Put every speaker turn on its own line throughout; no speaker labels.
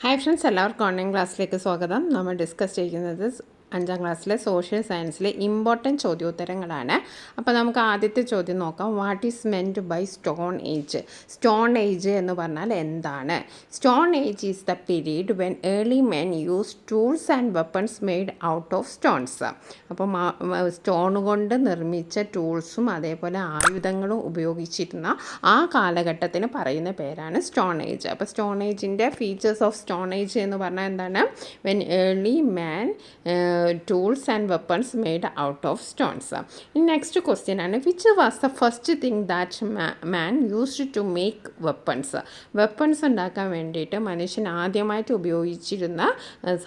Hi friends, എല്ലാവർക്കും online ക്ലാസ്സിലേക്ക് സ്വാഗതം. നമ്മൾ ഡിസ്കസ് ചെയ്യുന്നത് 5ാം ക്ലാസ്സിലെ സോഷ്യൽ സയൻസിലെ ഇമ്പോർട്ടൻറ്റ് ചോദ്യോത്തരങ്ങളാണ്. അപ്പോൾ നമുക്ക് ആദ്യത്തെ ചോദ്യം നോക്കാം. What is meant by stone age? Stone age എന്ന് പറഞ്ഞാൽ എന്താണ്? Stone age is the period when early men use tools and weapons made out of stones. അപ്പം സ്റ്റോൺ കൊണ്ട് നിർമ്മിച്ച ടൂൾസും അതേപോലെ ആയുധങ്ങളും ഉപയോഗിച്ചിരുന്ന ആ കാലഘട്ടത്തിന് പറയുന്ന പേരാണ് സ്റ്റോൺ ഏജ്. അപ്പോൾ സ്റ്റോൺ ഏജിൻ്റെ ഫീച്ചേഴ്സ് ഓഫ് സ്റ്റോൺ ഏജ് എന്ന് പറഞ്ഞാൽ എന്താണ്? When early man tools and weapons made out of stones. Next question ആണ്, which was the first thing that man used to make weapons? Weapons ഉണ്ടാക്കാൻ വേണ്ടിയിട്ട് മനുഷ്യൻ ആദ്യമായിട്ട് ഉപയോഗിച്ചിരുന്ന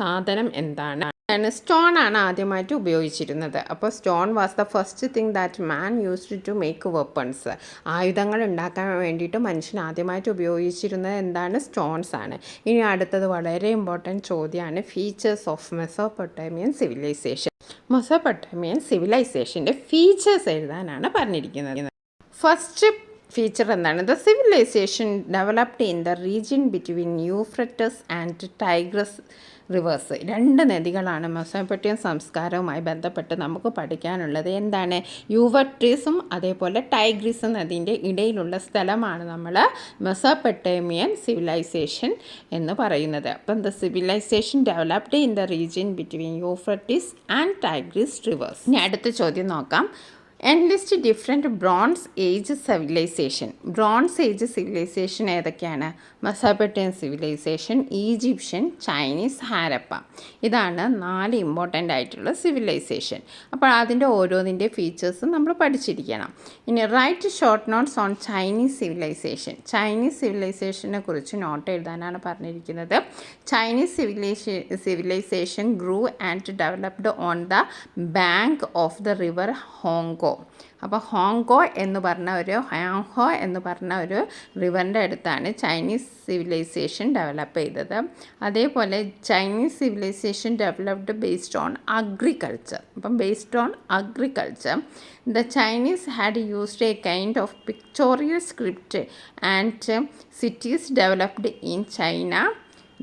സാധനം എന്താണ്? സ്റ്റോൺ ആണ് ആദ്യമായിട്ട് ഉപയോഗിച്ചിരുന്നത്. അപ്പോൾ stone was the first thing that man used to make weapons. ആയുധങ്ങൾ ഉണ്ടാക്കാൻ വേണ്ടിയിട്ട് മനുഷ്യൻ ആദ്യമായിട്ട് ഉപയോഗിച്ചിരുന്നത് എന്താണ്? സ്റ്റോൺസ് ആണ്. ഇനി അടുത്തത് വളരെ ഇമ്പോർട്ടൻറ്റ് ചോദ്യമാണ്, features of Mesopotamian civilization. Mesopotamian സിവിലൈസേഷൻ്റെ ഫീച്ചേഴ്സ് എഴുതാനാണ് പറഞ്ഞിരിക്കുന്നത്. ഫസ്റ്റ് ഫീച്ചർ എന്താണ്? The civilization developed in the region between Euphrates and Tigris rivers. 2 നദികളാണ് മെസോപ്പൊട്ടേമിയൻ സംസ്കാരവുമായി ബന്ധപ്പെട്ട് നമുക്ക് പഠിക്കാനുള്ളത്. എന്താണ്? യൂഫ്രട്ടീസും അതേപോലെ ടൈഗ്രിസ് നദീൻ്റെ ഇടയിലുള്ള സ്ഥലമാണ് നമ്മൾ മെസോപ്പൊട്ടേമിയൻ സിവിലൈസേഷൻ എന്ന് പറയുന്നത്. അപ്പം the civilization developed in the region between Euphrates and Tigris rivers. ഇനി അടുത്ത ചോദ്യം നോക്കാം. Enlist different bronze age civilization. Bronze age civilization ഏതൊക്കെയാണ്? Mesopotamian civilization, Egyptian, Chinese, Harappa. ഇതാണ് 4 ഇമ്പോർട്ടൻ്റ് ആയിട്ടുള്ള സിവിലൈസേഷൻ. അപ്പോൾ അതിൻ്റെ ഓരോന്നിൻ്റെ ഫീച്ചേഴ്സും നമ്മൾ പഠിച്ചിരിക്കണം. ഇനി write short notes on Chinese civilization. Chinese സിവിലൈസേഷനെ കുറിച്ച് നോട്ട് എഴുതാനാണ് പറഞ്ഞിരിക്കുന്നത്. Chinese civilization grew and developed on the bank of the river Hwang Ho. അപ്പോൾ ഹോങ്കോ എന്ന് പറഞ്ഞ ഒരു റിവറിൻ്റെ അടുത്താണ് ചൈനീസ് സിവിലൈസേഷൻ ഡെവലപ്പ് ചെയ്തത്. അതേപോലെ Chinese civilization developed based on agriculture. അപ്പം based on agriculture the Chinese had used a kind of pictorial script and cities developed in China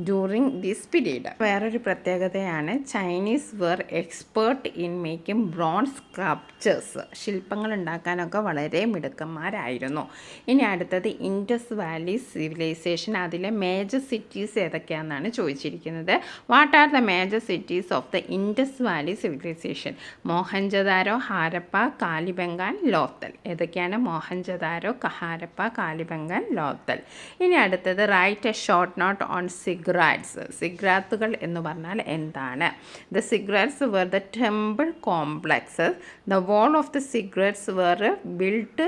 during this period. വേറൊരു പ്രത്യേകതയാണ്, Chinese were expert in making bronze sculptures. ശില്പങ്ങൾ ഉണ്ടാക്കാനൊക്കെ വളരെ മിടുക്കന്മാരായിരുന്നു. ഇനി അടുത്തത് Indus valley civilization. അതിലെ മേജർ സിറ്റീസ് ഏതൊക്കെയാണെന്നാണ് ചോദിച്ചിരിക്കുന്നത്. What are the major cities of the Indus valley civilization? Mohenjodaro, Harappa, Kalibangan, Lothal. ഏതൊക്കെയാണ്? മോഹൻജദാരോ, ഹാരപ്പ, കാലിബംഗാൻ, ലോത്തൽ. ഇനി അടുത്തത് write a short note on ziggurats. സിഗ്രാത്തുകൾ എന്ന് പറഞ്ഞാൽ എന്താണ്? The ziggurats were the temple complexes. The wall of the ziggurats were built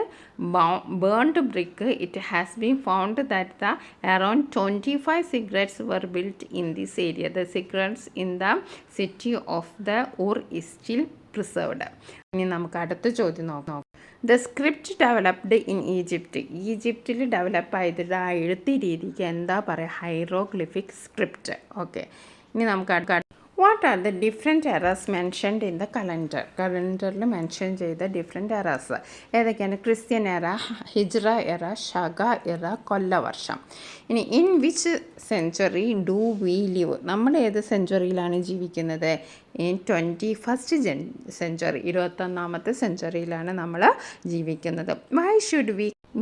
burned brick. It has been found that the around 25 ziggurats were built in this area. The ziggurats in the city of the Ur is still preserved. ഇനി നമുക്ക് അടുത്ത ചോദ്യം നോക്കാം. The script developed in Egypt. ഈജിപ്തിൽ develop ആയിട്ടുള്ള ആ എഴുത്ത് രീതിക്ക് എന്താ പറയുക? Hieroglyphic script. ഓക്കെ, ഇനി നമുക്ക് what are the different errors mentioned in the calendar? കലണ്ടറിൽ മെൻഷൻ ചെയ്ത ഡിഫറെൻറ്റ് എറേഴ്സ് ഏതൊക്കെയാണ്? ക്രിസ്ത്യൻ എറ, ഹിജ്റ എറ, ശക എറ, കൊല്ലവർഷം. ഇനി in which century do we live? നമ്മൾ ഏത് സെഞ്ച്വറിയിലാണ് ജീവിക്കുന്നത്? ഇൻ 21st സെഞ്ച്വറി, 21ാമത്തെ സെഞ്ച്വറിയിലാണ് നമ്മൾ ജീവിക്കുന്നത്. Why should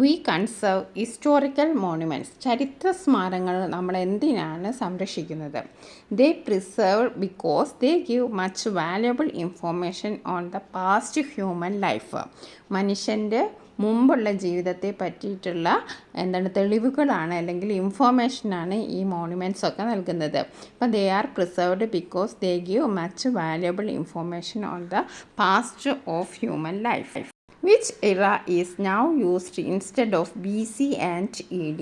we conserve historical monuments? ചരിത്ര സ്മാരകങ്ങൾ നമ്മൾ എന്തിനാണ് സംരക്ഷിക്കുന്നത്? They preserve because they give much valuable information on the past human life. മനുഷ്യൻ്റെ മുമ്പുള്ള ജീവിതത്തെ പറ്റിയിട്ടുള്ള തെളിവുകളാണ് അല്ലെങ്കിൽ ഇൻഫോർമേഷനാണ് ഈ മോണുമെൻറ്റ്സ് ഒക്കെ നൽകുന്നത്. അപ്പോൾ they are preserved because they give much valuable information on the past of human life. Which era is now used instead of BC and AD?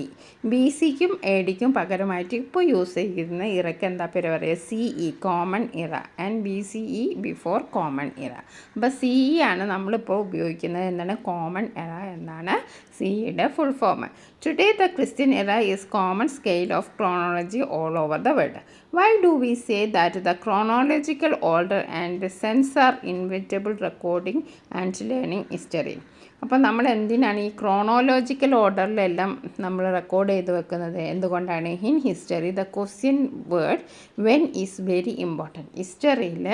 BCക്കും ADക്കും പകരമായിട്ട് ഇപ്പോൾ യൂസ് ചെയ്യുന്ന ഇറയ്ക്ക് എന്താ പേര് പറയുക? CE, കോമൺ ഇറ, ആൻഡ് BCE, ബിഫോർ കോമൺ ഇറ. അപ്പോൾ CE ആണ് നമ്മളിപ്പോൾ ഉപയോഗിക്കുന്നത്. എന്താണ്? കോമൺ ഇറ എന്നാണ് CEയുടെ full form. Today the Christian era is common scale of chronology all over the world. Why do we say that the chronological order and sense are inevitable recording and learning history? അപ്പം നമ്മൾ എന്തിനാണ് ഈ ക്രോണോലോജിക്കൽ ഓർഡറിലെല്ലാം നമ്മൾ record ചെയ്ത് വെക്കുന്നത്? എന്തുകൊണ്ടാണ്? In history the question word when is very important. ഹിസ്റ്ററിയിൽ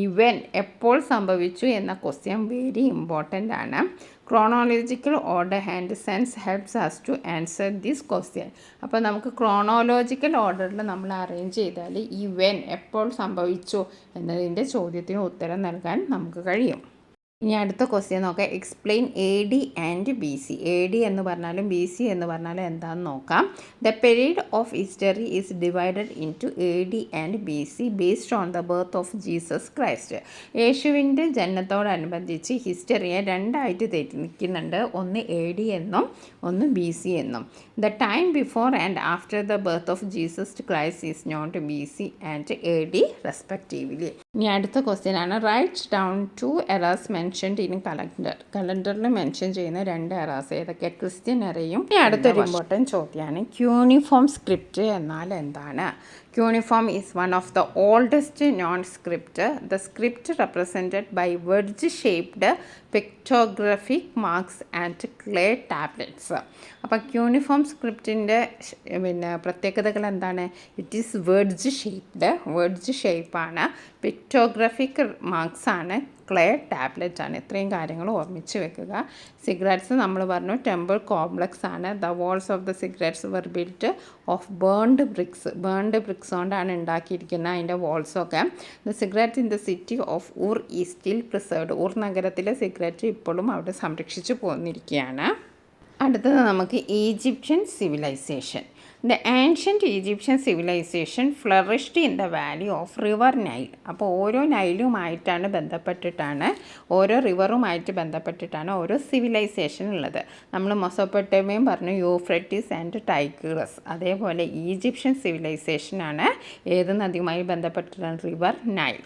ഈ വെൻ എപ്പോൾ സംഭവിച്ചു എന്ന ക്വസ്റ്റ്യൻ വെരി ഇമ്പോർട്ടൻ്റ് ആണ്. Chronological order and sense helps us to answer this question. അപ്പോൾ നമുക്ക് ക്രോണോളജിക്കൽ ഓർഡറിൽ നമ്മൾ അറേഞ്ച് ചെയ്താൽ ഈ വെൻ എപ്പോൾ സംഭവിച്ചു എന്നതിൻ്റെ ചോദ്യത്തിന് ഉത്തരം നൽകാൻ നമുക്ക് കഴിയും. ഇനി അടുത്ത ക്വസ്റ്റ്യൻ നോക്കാം. Explain A D and B C. A D എന്ന് പറഞ്ഞാലും ബി സി എന്ന് പറഞ്ഞാലും എന്താണെന്ന് നോക്കാം. The period of history is divided into A D and B C based on the birth of Jesus Christ. യേശുവിൻ്റെ ജനനത്തോടനുബന്ധിച്ച് ഹിസ്റ്ററിയെ രണ്ടായിട്ട് തിരിക്കുന്നുണ്ട്. ഒന്ന് എ ഡി എന്നും ഒന്ന് ബി സി എന്നും. The time before and after the birth of Jesus Christ is known to B C and A D respectively. ഇനി അടുത്ത question ആണ്. Write down 2 eras mentioned in calendar. കലണ്ടറിൽ മെൻഷൻ ചെയ്യുന്ന 2 eras ഏതൊക്കെ? Christian എറയും. ഇനി അടുത്തൊരു ഇമ്പോർട്ടൻറ്റ് ചോദ്യമാണ് ക്യൂണിഫോം സ്ക്രിപ്റ്റ് എന്നാൽ എന്താണ്? Cuneiform is one of the oldest known script. The script represented by wedge-shaped pictographic marks and clay tablets. അപ്പോൾ ക്യൂണിഫോം സ്ക്രിപ്റ്റിൻ്റെ പ്രത്യേകതകൾ എന്താണ്? ഇറ്റ് ഈസ് വെഡ്ജ് ഷേപ്പാണ്, പിക്ടോഗ്രാഫിക് മാർക്സ് ആണ്, ക്ലേ ടാബ്ലറ്റ് ആണ്. ഇത്രയും കാര്യങ്ങൾ ഓർമ്മിച്ച് വെക്കുക. സിഗരറ്റ്സ് നമ്മൾ പറഞ്ഞു ടെമ്പിൾ കോംപ്ലക്സ് ആണ്. The walls of the ziggurats were built of burned bricks കൊണ്ടാണ് ഉണ്ടാക്കിയിരിക്കുന്നത് അതിൻ്റെ വാൾസൊക്കെ. The ziggurat in the city of Ur is still preserved. Ur നഗരത്തിലെ സിഗരറ്റ് ഇപ്പോഴും അവിടെ സംരക്ഷിച്ചു പോന്നിരിക്കുകയാണ്. അടുത്തത് നമുക്ക് Egyptian civilization. The ancient Egyptian civilization flourished in the Valley of river Nile. അപ്പോൾ ഓരോ നൈലുമായിട്ടാണ് ബന്ധപ്പെട്ടിട്ടാണ്, ഓരോ റിവറുമായിട്ട് ബന്ധപ്പെട്ടിട്ടാണ് ഓരോ സിവിലൈസേഷൻ ഉള്ളത്. നമ്മൾ മൊസോപ്പൊട്ടേമിയം പറഞ്ഞു, യൂഫ്രട്ടീസ് ആൻഡ് ടൈഗ്രിസ്. അതേപോലെ ഈജിപ്ഷ്യൻ സിവിലൈസേഷനാണ് ഏത് നദിയുമായി ബന്ധപ്പെട്ടിട്ടാണ്? River Nile.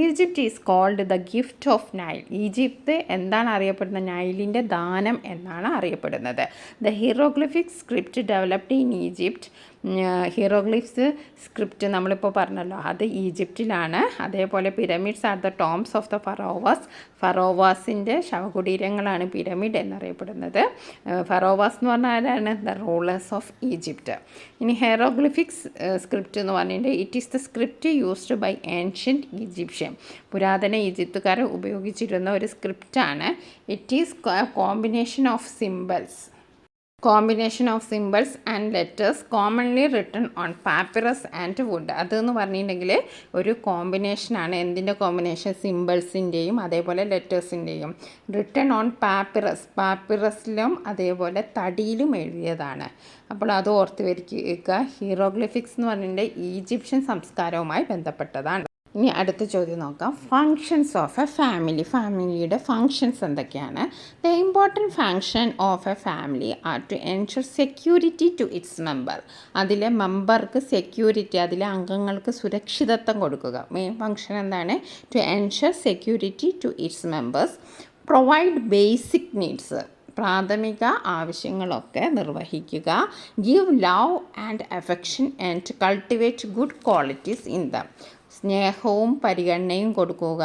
Egypt is called the gift of Nile. Egypt എന്താണ് അറിയപ്പെടുന്നത്? നൈലിൻ്റെ ദാനം എന്നാണ് അറിയപ്പെടുന്നത്. The hieroglyphic script developed in Egypt. Hieroglyphs script നമ്മളിപ്പോൾ പറഞ്ഞല്ലോ, അത് ഈജിപ്തിലാണ്. അതേപോലെ pyramids are the tombs of the ഫറോവാസിൻ്റെ ശവകുടീരങ്ങളാണ് പിരമിഡ് എന്നറിയപ്പെടുന്നത്. ഫറോവാസ് എന്ന് പറഞ്ഞാൽ ആരാണ്? The rulers of Egypt. ഇനി ഹീറോഗ്ലിഫിക്സ് സ്ക്രിപ്റ്റ് എന്ന് പറഞ്ഞിട്ട് it is the script used by ancient Egyptian. പുരാതന ഈജിപ്തുകാർ ഉപയോഗിച്ചിരുന്ന ഒരു സ്ക്രിപ്റ്റാണ്. It is combination of symbols and letters commonly written on papyrus and wood. അതെന്ന് പറഞ്ഞിട്ടുണ്ടെങ്കിൽ ഒരു കോമ്പിനേഷനാണ്. എന്തിൻ്റെ കോമ്പിനേഷൻ? സിമ്പിൾസിൻ്റെയും അതേപോലെ ലെറ്റേഴ്സിൻ്റെയും. റിട്ടൺ ഓൺ പാപ്പിറസിലും അതേപോലെ തടിയിലും എഴുതിയതാണ്. അപ്പോൾ അത് ഓർത്ത് വയ്ക്കുക. ഹീറോഗ്ലിഫിക്സ് എന്ന് പറഞ്ഞിട്ടുണ്ടെങ്കിൽ ഈജിപ്ഷ്യൻ സംസ്കാരവുമായി ബന്ധപ്പെട്ടതാണ്. ഇനി അടുത്ത ചോദ്യം നോക്കാം. Functions of a family. ഫാമിലിയുടെ ഫങ്ഷൻസ് എന്തൊക്കെയാണ്? The important function of a family are to ensure security to its member. അതിലെ മെമ്പർക്ക് സെക്യൂരിറ്റി, അതിലെ അംഗങ്ങൾക്ക് സുരക്ഷിതത്വം കൊടുക്കുക. മെയിൻ ഫങ്ഷൻ എന്താണ്? To ensure security to its members. Provide basic needs, പ്രാഥമിക ആവശ്യങ്ങളൊക്കെ നിർവഹിക്കുക. Give love and affection and cultivate good qualities in them. സ്നേഹവും പരിഗണനയും കൊടുക്കുക,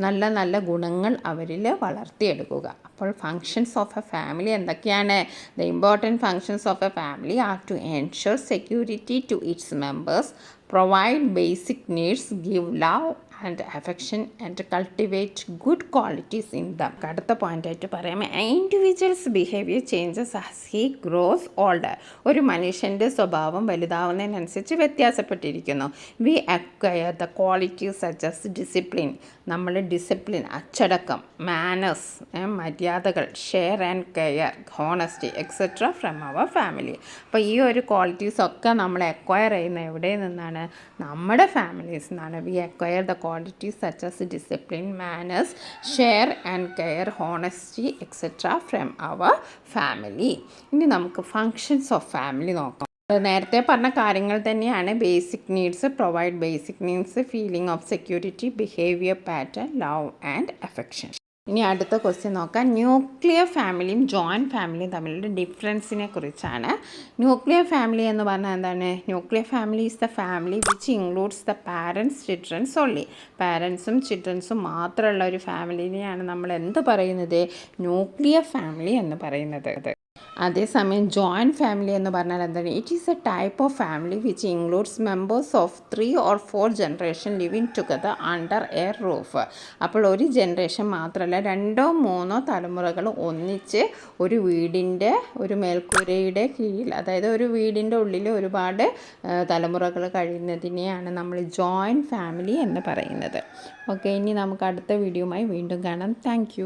നല്ല നല്ല ഗുണങ്ങൾ അവരിൽ വളർത്തിയെടുക്കുക. അപ്പോൾ ഫങ്ഷൻസ് ഓഫ് എ ഫാമിലി എന്തൊക്കെയാണ്? The important functions of a family are to ensure security to its members, provide basic needs, give love and affection and cultivate good qualities in them. അടുത്ത പോയിൻ്റായിട്ട് പറയാം, individuals behaviour changes as he grows older. ഒരു മനുഷ്യൻ്റെ സ്വഭാവം വലുതാവുന്നതിനനുസരിച്ച് വ്യത്യാസപ്പെട്ടിരിക്കുന്നു. We acquire the qualities such as discipline. നമ്മൾ discipline, അച്ചടക്കം, മാനേഴ്സ്, മര്യാദകൾ, share and care, honesty etcetera from our family. അപ്പോൾ ഈ ഒരു ക്വാളിറ്റീസൊക്കെ നമ്മൾ അക്വയർ ചെയ്യുന്ന എവിടെ നിന്നാണ്? നമ്മുടെ ഫാമിലീസ് നിന്നാണ്. V acquire the qualities such as discipline, manners, share and care, honesty etc. from our family. ഇനി നമുക്ക് functions of family നോക്കാം. നേരത്തെ പറഞ്ഞ കാര്യങ്ങൾ തന്നെയാണ്. Basic needs, provide basic needs, feeling of security, behaviour pattern, love and affection. ഇനി അടുത്ത question നോക്കാം. ന്യൂക്ലിയർ ഫാമിലിയും ജോയിൻറ്റ് ഫാമിലിയും തമ്മിലുള്ള ഡിഫറൻസിനെ കുറിച്ചാണ്. ന്യൂക്ലിയർ ഫാമിലി എന്ന് പറഞ്ഞാൽ എന്താണ്? Nuclear family is the family which includes the parents childrens only. പാരൻസും ചിൽഡ്രൻസും മാത്രമുള്ള ഒരു ഫാമിലിനെയാണ് നമ്മൾ എന്ത് പറയുന്നത്? ന്യൂക്ലിയർ ഫാമിലി എന്ന് പറയുന്നത്. അതേസമയം ജോയിൻറ്റ് ഫാമിലി എന്ന് പറഞ്ഞാൽ എന്താണ്? It is A type of family which includes members of 3 or 4 generation living together under A roof. അപ്പോൾ ഒരു ജനറേഷൻ മാത്രമല്ല, 2 or 3 തലമുറകൾ ഒന്നിച്ച് ഒരു വീടിൻ്റെ ഒരു മേൽക്കൂരയുടെ കീഴിൽ, അതായത് ഒരു വീടിൻ്റെ ഉള്ളിൽ ഒരുപാട് തലമുറകൾ കഴിയുന്നതിനെയാണ് നമ്മൾ ജോയിൻറ്റ് ഫാമിലി എന്ന് പറയുന്നത്. ഓക്കെ, ഇനി നമുക്ക് അടുത്ത വീഡിയോയുമായി വീണ്ടും കാണാം. താങ്ക്